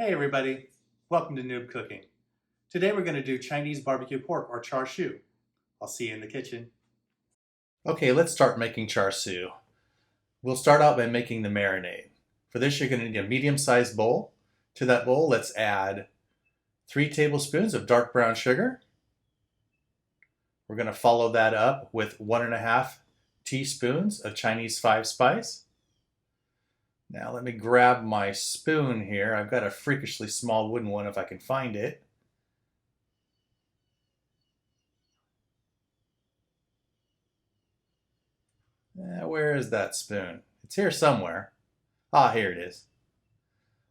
Hey everybody, welcome to Noob Cooking. Today we're going to do Chinese barbecue pork or Char Siu. I'll see you in the kitchen. Okay, let's start making Char Siu. We'll start out by making the marinade. For this you're going to need a medium-sized bowl. To that bowl let's add 3 tablespoons of dark brown sugar. We're going to follow that up with 1.5 teaspoons of Chinese 5-spice. Now let me grab my spoon here. I've got a freakishly small wooden one if I can find it. Where is that spoon? It's here somewhere. Ah, here it is.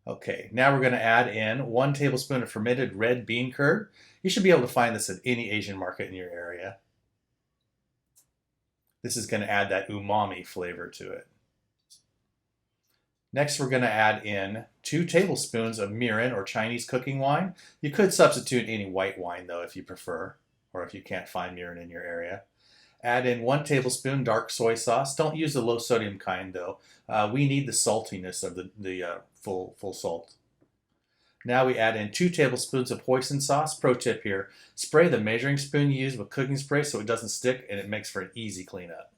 Okay, now we're going to add in 1 tablespoon of fermented red bean curd. You should be able to find this at any Asian market in your area. This is going to add that umami flavor to it. Next, we're going to add in 2 tablespoons of mirin or Chinese cooking wine. You could substitute any white wine though if you prefer, or if you can't find mirin in your area. Add in 1 tablespoon dark soy sauce. Don't use the low sodium kind though. We need the saltiness of the full salt. Now we add in 2 tablespoons of hoisin sauce. Pro tip here, spray the measuring spoon you use with cooking spray so it doesn't stick and it makes for an easy cleanup.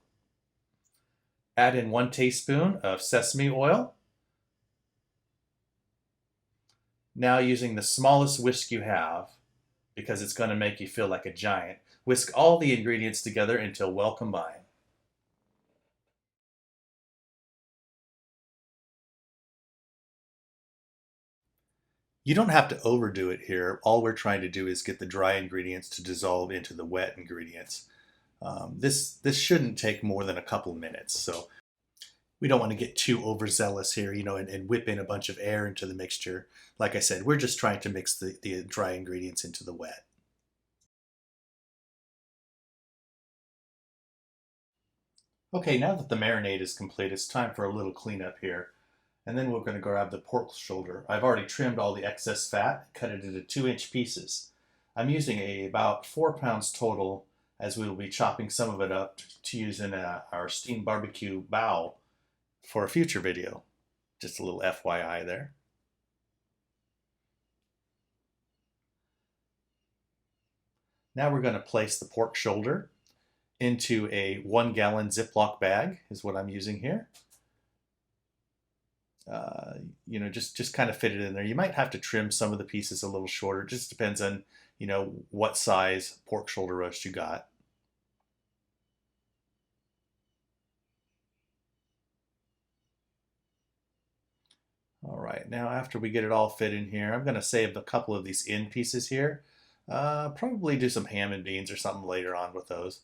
Add in 1 teaspoon of sesame oil. Now using the smallest whisk you have, because it's going to make you feel like a giant, whisk all the ingredients together until well combined. You don't have to overdo it here. All we're trying to do is get the dry ingredients to dissolve into the wet ingredients. This shouldn't take more than a couple minutes, so we don't want to get too overzealous here, and whip in a bunch of air into the mixture. Like I said, we're just trying to mix the dry ingredients into the wet. Okay, now that the marinade is complete, it's time for a little cleanup here. And then we're going to grab the pork shoulder. I've already trimmed all the excess fat, cut it into 2-inch pieces. I'm using about 4 pounds total, as we will be chopping some of it up to use in our steamed barbecue bao for a future video. Just a little FYI there. Now we're going to place the pork shoulder into a 1-gallon Ziploc bag, is what I'm using here. Just kind of fit it in there. You might have to trim some of the pieces a little shorter. It just depends on, what size pork shoulder roast you got. All right, now after we get it all fit in here, I'm going to save a couple of these end pieces here. Probably do some ham and beans or something later on with those.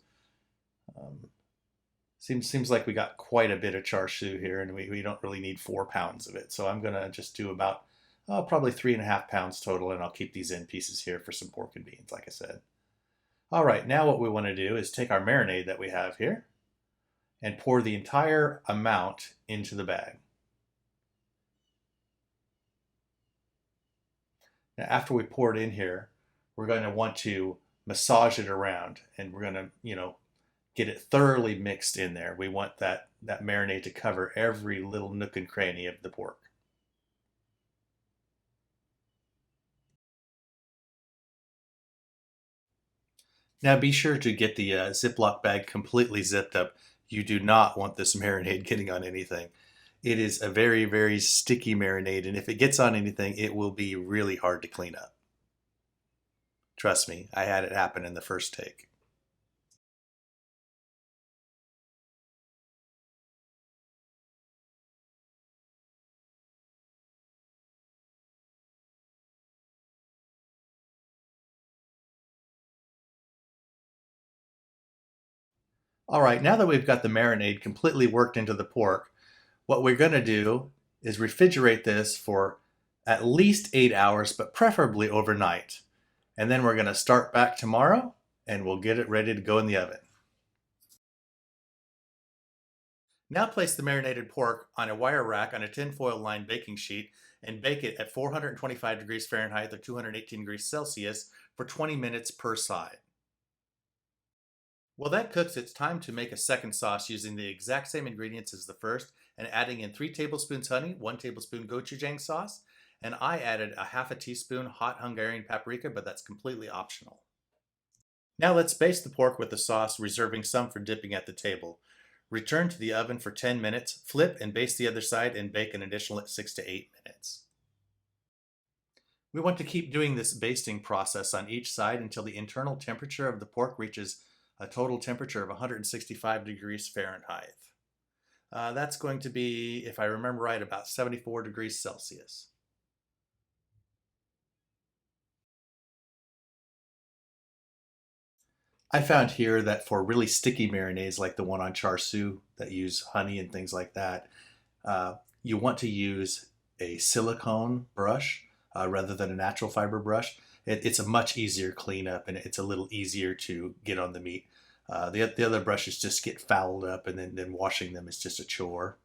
Seems like we got quite a bit of char siu here, and we don't really need 4 pounds of it. So I'm going to just do about probably 3.5 pounds total, and I'll keep these end pieces here for some pork and beans, like I said. All right, now what we want to do is take our marinade that we have here and pour the entire amount into the bag. Now, after we pour it in here, we're going to want to massage it around, and we're going to, get it thoroughly mixed in there. We want that marinade to cover every little nook and cranny of the pork. Now be sure to get the Ziploc bag completely zipped up. You do not want this marinade getting on anything. It is a very, very sticky marinade, and if it gets on anything, it will be really hard to clean up. Trust me, I had it happen in the first take. All right, now that we've got the marinade completely worked into the pork, what we're going to do is refrigerate this for at least 8 hours, but preferably overnight. And then we're going to start back tomorrow, and we'll get it ready to go in the oven. Now place the marinated pork on a wire rack on a tinfoil lined baking sheet and bake it at 425 degrees Fahrenheit or 218 degrees Celsius for 20 minutes per side. While that cooks, it's time to make a second sauce using the exact same ingredients as the first and adding in 3 tablespoons honey, 1 tablespoon gochujang sauce, and I added a half a teaspoon hot Hungarian paprika, but that's completely optional. Now let's baste the pork with the sauce, reserving some for dipping at the table. Return to the oven for 10 minutes, flip and baste the other side, and bake an additional 6 to 8 minutes. We want to keep doing this basting process on each side until the internal temperature of the pork reaches a total temperature of 165 degrees Fahrenheit. That's going to be, if I remember right, about 74 degrees Celsius. I found here that for really sticky marinades like the one on Char Siu that use honey and things like that, you want to use a silicone brush rather than a natural fiber brush. It's a much easier cleanup and it's a little easier to get on the meat. The other brushes just get fouled up, and then washing them is just a chore.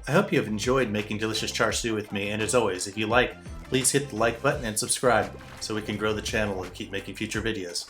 I hope you have enjoyed making delicious char siu with me, and as always, if you like, please hit the like button and subscribe so we can grow the channel and keep making future videos.